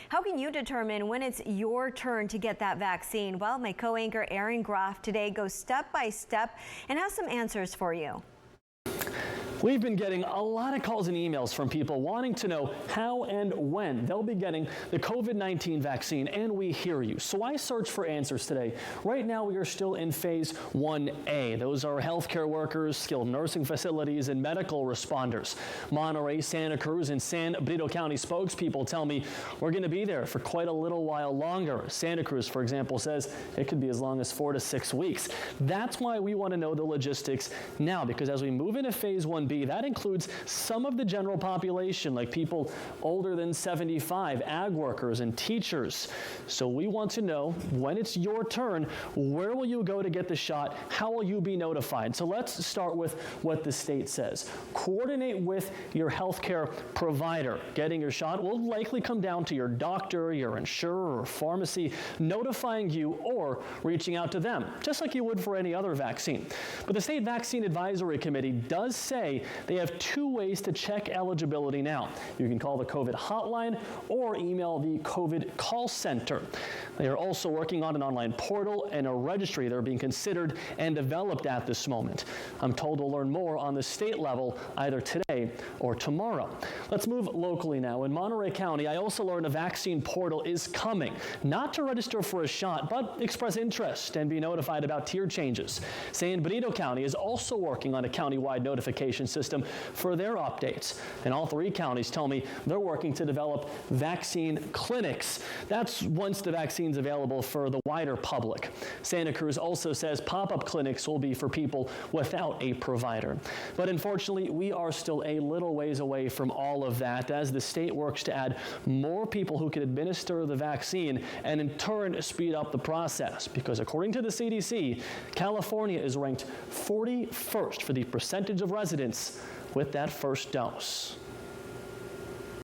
How can you determine when it's your turn to get that vaccine? Well, my co-anchor Aaron Groff today goes step by step and has some answers for you. We've been getting a lot of calls and emails from people wanting to know how and when they'll be getting the COVID-19 vaccine, and we hear you. So I searched for answers today. Right now, we are still in phase 1A. Those are healthcare workers, skilled nursing facilities, and medical responders. Monterey, Santa Cruz, and San Benito County spokespeople tell me we're going to be there for quite a little while longer. Santa Cruz, for example, says it could be as long as 4 to 6 weeks. That's why we want to know the logistics now, because as we move into phase 1B, that includes some of the general population, like people older than 75, ag workers, and teachers. So we want to know when it's your turn, where will you go to get the shot? How will you be notified? So let's start with what the state says. Coordinate with your healthcare provider. Getting your shot will likely come down to your doctor, your insurer, or pharmacy notifying you or reaching out to them, just like you would for any other vaccine. But the State Vaccine Advisory Committee does say they have 2 ways to check eligibility now. You can call the COVID hotline or email the COVID call center. They are also working on an online portal and a registry that are being considered and developed at this moment. I'm told we'll learn more on the state level either today or tomorrow. Let's move locally now. In Monterey County, I also learned a vaccine portal is coming, not to register for a shot, but express interest and be notified about tier changes. San Benito County is also working on a countywide notification system for their updates. And all 3 counties tell me they're working to develop vaccine clinics. That's once the vaccine's available for the wider public. Santa Cruz also says pop-up clinics will be for people without a provider. But unfortunately, we are still a little ways away from all of that as the state works to add more people who can administer the vaccine and in turn speed up the process. Because according to the CDC, California is ranked 41st for the percentage of residents with that first dose.